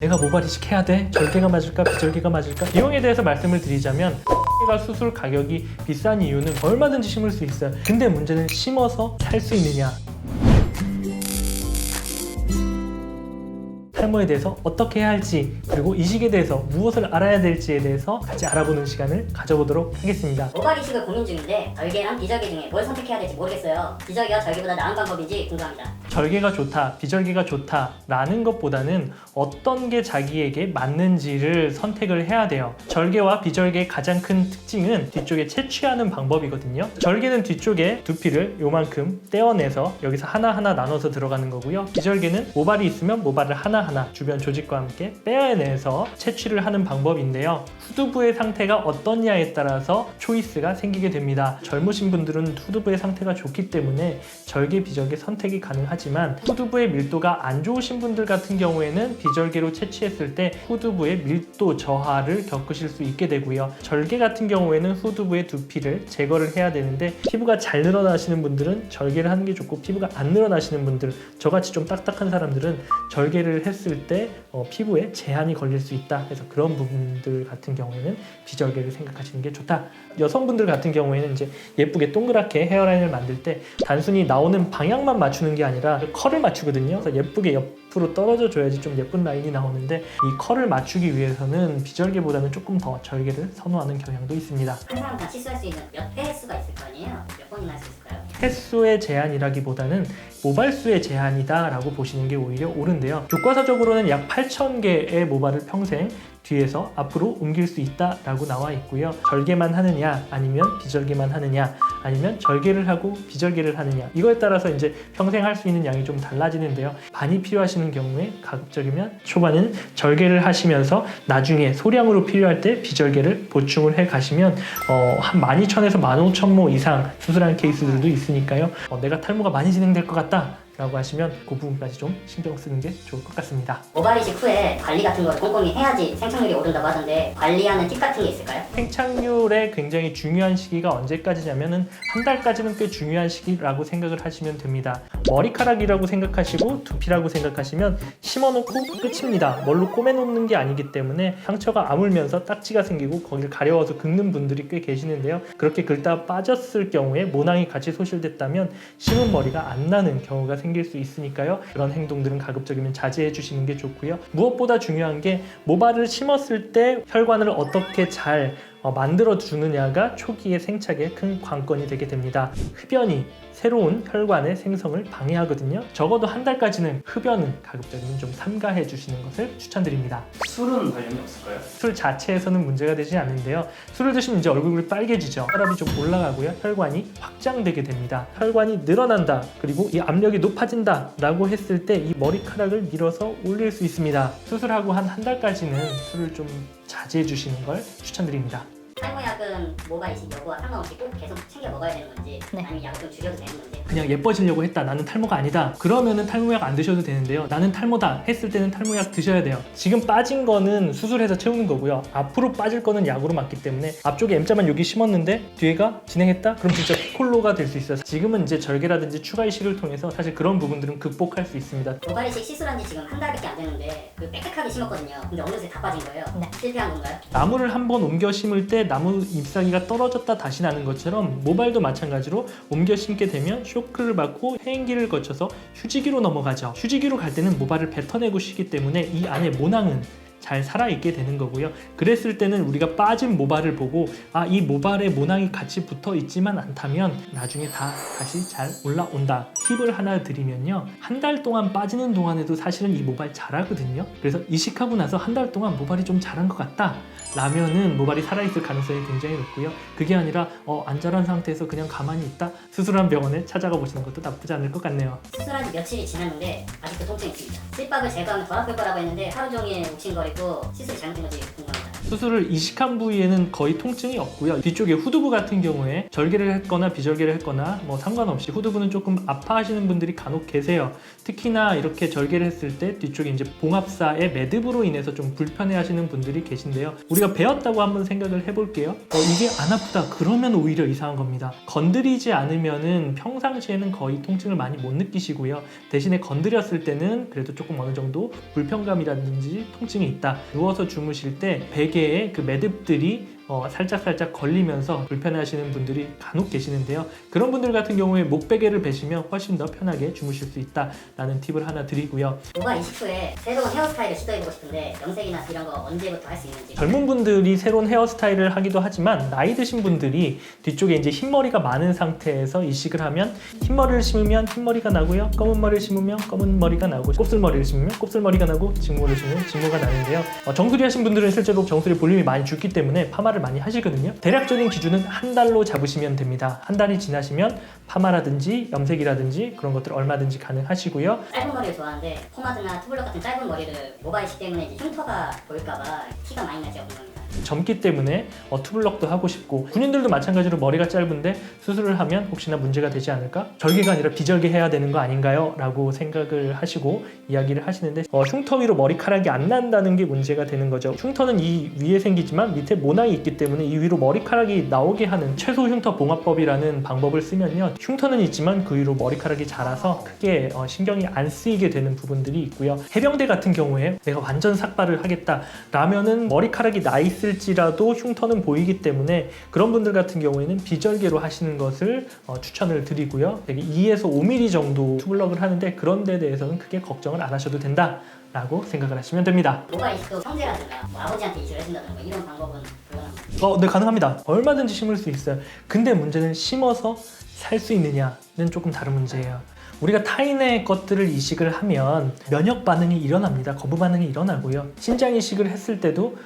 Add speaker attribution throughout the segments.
Speaker 1: 내가 모발 이식해야 돼? 절개가 맞을까? 비절개가 맞을까? 비용에 대해서 말씀을 드리자면 가 수술 가격이 비싼 이유는 얼마든지 심을 수 있어요. 근데 문제는 심어서 살 수 있느냐. 탈모에 대해서 어떻게 해야 할지, 그리고 이식에 대해서 무엇을 알아야 될지에 대해서 같이 알아보는 시간을 가져보도록 하겠습니다.
Speaker 2: 모발 이식을 고민 중인데 절개랑 비절개 중에 뭘 선택해야 될지 모르겠어요. 비절개가 절개보다 나은 방법인지 궁금합니다.
Speaker 1: 절개가 좋다, 비절개가 좋다 라는 것보다는 어떤 게 자기에게 맞는지를 선택을 해야 돼요. 절개와 비절개의 가장 큰 특징은 뒤쪽에 채취하는 방법이거든요. 절개는 뒤쪽에 두피를 요만큼 떼어내서 여기서 하나하나 나눠서 들어가는 거고요. 비절개는 모발이 있으면 모발을 하나하나 주변 조직과 함께 빼내서 채취를 하는 방법인데요. 후두부의 상태가 어떠냐에 따라서 초이스가 생기게 됩니다. 젊으신 분들은 후두부의 상태가 좋기 때문에 절개, 비절개 선택이 가능하지만 후두부의 밀도가 안 좋으신 분들 같은 경우에는 비절개로 채취했을 때 후두부의 밀도 저하를 겪으실 수 있게 되고요. 절개 같은 경우에는 후두부의 두피를 제거를 해야 되는데 피부가 잘 늘어나시는 분들은 절개를 하는 게 좋고, 피부가 안 늘어나시는 분들, 저같이 좀 딱딱한 사람들은 절개를 했을 때 피부에 제한이 걸릴 수 있다. 그래서 그런 부분들 같은 경우에는 비절개를 생각하시는 게 좋다. 여성분들 같은 경우에는 이제 예쁘게 동그랗게 헤어라인을 만들 때 단순히 나오는 방향만 맞추는 게 아니라 컬을 맞추거든요. 그래서 예쁘게 옆으로 떨어져 줘야지 좀 예쁜 라인이 나오는데, 이 컬을 맞추기 위해서는 비절개보다는 조금 더 절개를 선호하는 경향도 있습니다.
Speaker 2: 한 사람 다 치수할 수 있는 몇 회 횟수가 있을 거 아니에요? 몇 번이나 할 수 있을까요?
Speaker 1: 횟수의 제한이라기보다는 모발수의 제한이다 라고 보시는 게 오히려 옳은데요. 교과서적으로는 약 8,000개의 모발을 평생 뒤에서 앞으로 옮길 수 있다라고 나와 있고요. 절개만 하느냐 아니면 비절개만 하느냐 아니면 절개를 하고 비절개를 하느냐, 이거에 따라서 이제 평생 할 수 있는 양이 좀 달라지는데요. 많이 필요하시는 경우에 가급적이면 초반은 절개를 하시면서 나중에 소량으로 필요할 때 비절개를 보충을 해 가시면 한 12,000에서 15,000모 이상 수술한 케이스들도 있으니까요. 내가 탈모가 많이 진행될 것 같다 라고 하시면 그 부분까지 좀 신경 쓰는 게 좋을 것 같습니다.
Speaker 2: 모발 이식 후에 관리 같은 걸 꼼꼼히 해야지 생착률이 오른다고 하던데 관리하는 팁 같은 게 있을까요?
Speaker 1: 생착률의 굉장히 중요한 시기가 언제까지냐면은 한 달까지는 꽤 중요한 시기라고 생각을 하시면 됩니다. 머리카락이라고 생각하시고 두피라고 생각하시면 심어놓고 끝입니다. 뭘로 꼬매놓는 게 아니기 때문에 상처가 아물면서 딱지가 생기고 거기를 가려워서 긁는 분들이 꽤 계시는데요. 그렇게 긁다 빠졌을 경우에 모낭이 같이 소실됐다면 심은 머리가 안 나는 경우가 생길 수 있으니까요. 그런 행동들은 가급적이면 자제해 주시는 게 좋고요. 무엇보다 중요한 게 모발을 심었을 때 혈관을 어떻게 잘 만들어 주느냐가 초기의 생착에 큰 관건이 되게 됩니다. 흡연이 새로운 혈관의 생성을 방해하거든요. 적어도 한 달까지는 흡연은 가급적이면 좀 삼가해 주시는 것을 추천드립니다.
Speaker 3: 술은 관련이 없을까요?
Speaker 1: 술 자체에서는 문제가 되지 않는데요. 술을 드시면 이제 얼굴이 빨개지죠. 혈압이 좀 올라가고요. 혈관이 확장되게 됩니다. 혈관이 늘어난다, 그리고 이 압력이 높아진다 라고 했을 때 이 머리카락을 밀어서 올릴 수 있습니다. 수술하고 한 달까지는 술을 좀 자제해 주시는 걸 추천드립니다.
Speaker 2: 탈모약은 모발 이식 여부와 상관없이 꼭 계속 챙겨 먹어야 되는 건지, 아니면 약을 좀 줄여도 되는 건지.
Speaker 1: 그냥 예뻐지려고 했다, 나는 탈모가 아니다, 그러면은 탈모약 안 드셔도 되는데요. 나는 탈모다 했을 때는 탈모약 드셔야 돼요. 지금 빠진 거는 수술해서 채우는 거고요. 앞으로 빠질 거는 약으로 맞기 때문에 앞쪽에 M자만 여기 심었는데 뒤에가 진행했다? 그럼 진짜 피콜로가 될 수 있어요. 지금은 이제 절개라든지 추가 이식을 통해서 사실 그런 부분들은 극복할 수 있습니다.
Speaker 2: 모발 이식 시술한 지 지금 한 달밖에 안 됐는데 빽빽하게 심었거든요. 근데 어느새 다 빠진 거예요. 실패한 건가요?
Speaker 1: 나무를 한번 옮겨 심을 때 나무 잎사귀가 떨어졌다 다시 나는 것처럼 모발도 마찬가지로 옮겨 심게 되면 쇼크를 받고 해인기를 거쳐서 휴지기로 넘어가죠. 휴지기로 갈 때는 모발을 뱉어내고 쉬기 때문에 이 안에 모낭은 잘 살아있게 되는 거고요. 그랬을 때는 우리가 빠진 모발을 보고 이 모발에 모낭이 같이 붙어 있지만 않다면 나중에 다시 잘 올라온다. 팁을 하나 드리면요. 한 달 동안 빠지는 동안에도 사실은 이 모발 자라거든요. 그래서 이식하고 나서 한 달 동안 모발이 좀 자란 것 같다 라면은 모발이 살아있을 가능성이 굉장히 높고요. 그게 아니라 안 자란 상태에서 그냥 가만히 있다? 수술한 병원에 찾아가 보시는 것도 나쁘지 않을 것 같네요.
Speaker 2: 수술한 지 며칠이 지났는데 아직도 통증이 있습니다. 실밥을 제거하면 덜 아플 거라고 했는데 하루 종일 욱신거리고 시술이 잘못된 건지 궁금합니다.
Speaker 1: 수술을 이식한 부위에는 거의 통증이 없고요. 뒤쪽에 후두부 같은 경우에 절개를 했거나 비절개를 했거나 뭐 상관없이 후두부는 조금 아파하시는 분들이 간혹 계세요. 특히나 이렇게 절개를 했을 때 뒤쪽에 이제 봉합사의 매듭으로 인해서 좀 불편해하시는 분들이 계신데요. 우리가 베었다고 한번 생각을 해볼게요. 이게 안 아프다 그러면 오히려 이상한 겁니다. 건드리지 않으면은 평상시에는 거의 통증을 많이 못 느끼시고요. 대신에 건드렸을 때는 그래도 조금 어느 정도 불편감이라든지 통증이 있다. 누워서 주무실 때 베개에 그 매듭들이 살짝 걸리면서 불편해하시는 분들이 간혹 계시는데요. 그런 분들 같은 경우에 목베개를 베시면 훨씬 더 편하게 주무실 수 있다라는 팁을 하나 드리고요.
Speaker 2: 모발 이식 후에 새로운 헤어스타일을 시도해보고 싶은데 염색이나 이런 거 언제부터 할 수 있는지.
Speaker 1: 젊은 분들이 새로운 헤어스타일을 하기도 하지만 나이 드신 분들이 뒤쪽에 이제 흰머리가 많은 상태에서 이식을 하면 흰머리를 심으면 흰머리가 나고요. 검은 머리를 심으면 검은 머리가 나고 곱슬머리를 심으면 곱슬머리가 나고 직모를 심으면 직모가 나는데요. 정수리 하신 분들은 실제로 정수리 볼륨이 많이 줄기 때문에 파마를 많이 하시거든요. 대략적인 기준은 한 달로 잡으시면 됩니다. 한 달이 지나시면 파마라든지 염색이라든지 그런 것들 얼마든지 가능하시고요.
Speaker 2: 짧은 머리를 좋아하는데 포마드나 투블럭 같은 짧은 머리를 모발 이식 때문에 이제 흉터가 보일까봐 티가 많이 나지 궁금합니다.
Speaker 1: 젊기 때문에 투블럭도 하고 싶고 군인들도 마찬가지로 머리가 짧은데 수술을 하면 혹시나 문제가 되지 않을까? 절개가 아니라 비절개 해야 되는 거 아닌가요? 라고 생각을 하시고 이야기를 하시는데 흉터 위로 머리카락이 안 난다는 게 문제가 되는 거죠. 흉터는 이 위에 생기지만 밑에 모낭이 있기 때문에 이 위로 머리카락이 나오게 하는 최소 흉터 봉합법이라는 방법을 쓰면요. 흉터는 있지만 그 위로 머리카락이 자라서 크게 신경이 안 쓰이게 되는 부분들이 있고요. 해병대 같은 경우에 내가 완전 삭발을 하겠다 라면은 머리카락이 나 있을지라도 흉터는 보이기 때문에 그런 분들 같은 경우에는 비절개로 하시는 것을 추천을 드리고요. 되게 2에서 5mm 정도 투블럭을 하는데 그런 데 대해서는 크게 걱정을 안 하셔도 된다 라고 생각을 하시면 됩니다.
Speaker 2: 모발 이식도 형제라든가 뭐 아버지한테 이식을 해준다든가 이런 방법은 불가능합니다.
Speaker 1: 네, 가능합니다. 얼마든지 심을 수 있어요. 근데 문제는 심어서 살 수 있느냐는 조금 다른 문제예요. 우리가 타인의 것들을 이식을 하면 면역 반응이 일어납니다. 거부 반응이 일어나고요. 신장 이식을 했을 때도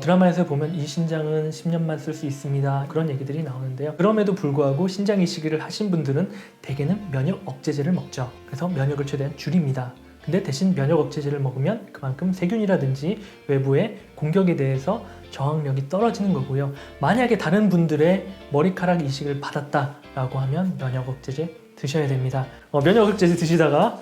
Speaker 1: 드라마에서 보면 이 신장은 10년만 쓸 수 있습니다. 그런 얘기들이 나오는데요. 그럼에도 불구하고 신장 이식을 하신 분들은 대개는 면역 억제제를 먹죠. 그래서 면역을 최대한 줄입니다. 근데 대신 면역 억제제를 먹으면 그만큼 세균이라든지 외부의 공격에 대해서 저항력이 떨어지는 거고요. 만약에 다른 분들의 머리카락 이식을 받았다라고 하면 면역 억제제 드셔야 됩니다. 면역 억제제 드시다가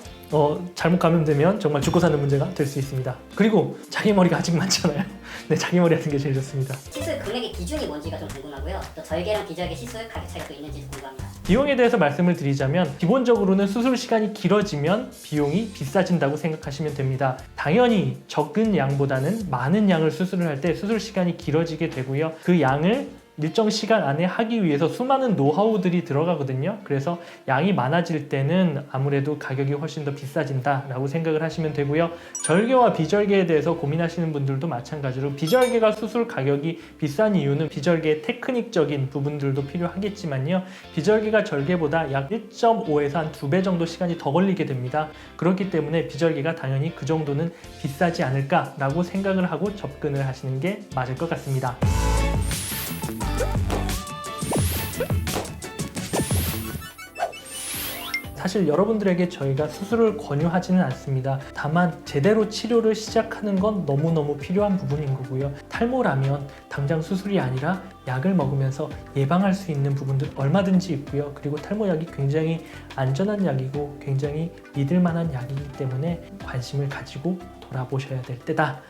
Speaker 1: 잘못 감염되면 정말 죽고 사는 문제가 될 수 있습니다. 그리고 자기 머리가 아직 많잖아요. 네, 자기 머리 하는 게 제일 좋습니다.
Speaker 2: 시술 금액의 기준이 뭔지가 좀 궁금하고요. 또 절개랑 비절개 시술 가격 차이가 또 있는지 궁금합니다.
Speaker 1: 비용에 대해서 말씀을 드리자면 기본적으로는 수술 시간이 길어지면 비용이 비싸진다고 생각하시면 됩니다. 당연히 적은 양보다는 많은 양을 수술을 할 때 수술 시간이 길어지게 되고요. 그 양을 일정 시간 안에 하기 위해서 수많은 노하우들이 들어가거든요. 그래서 양이 많아질 때는 아무래도 가격이 훨씬 더 비싸진다라고 생각을 하시면 되고요. 절개와 비절개에 대해서 고민하시는 분들도 마찬가지로 비절개가 수술 가격이 비싼 이유는 비절개의 테크닉적인 부분들도 필요하겠지만요. 비절개가 절개보다 약 1.5에서 한 2배 정도 시간이 더 걸리게 됩니다. 그렇기 때문에 비절개가 당연히 그 정도는 비싸지 않을까라고 생각을 하고 접근을 하시는 게 맞을 것 같습니다. 사실 여러분들에게 저희가 수술을 권유하지는 않습니다. 다만 제대로 치료를 시작하는 건 너무너무 필요한 부분인 거고요. 탈모라면 당장 수술이 아니라 약을 먹으면서 예방할 수 있는 부분들 얼마든지 있고요. 그리고 탈모약이 굉장히 안전한 약이고 굉장히 믿을 만한 약이기 때문에 관심을 가지고 돌아보셔야 될 때다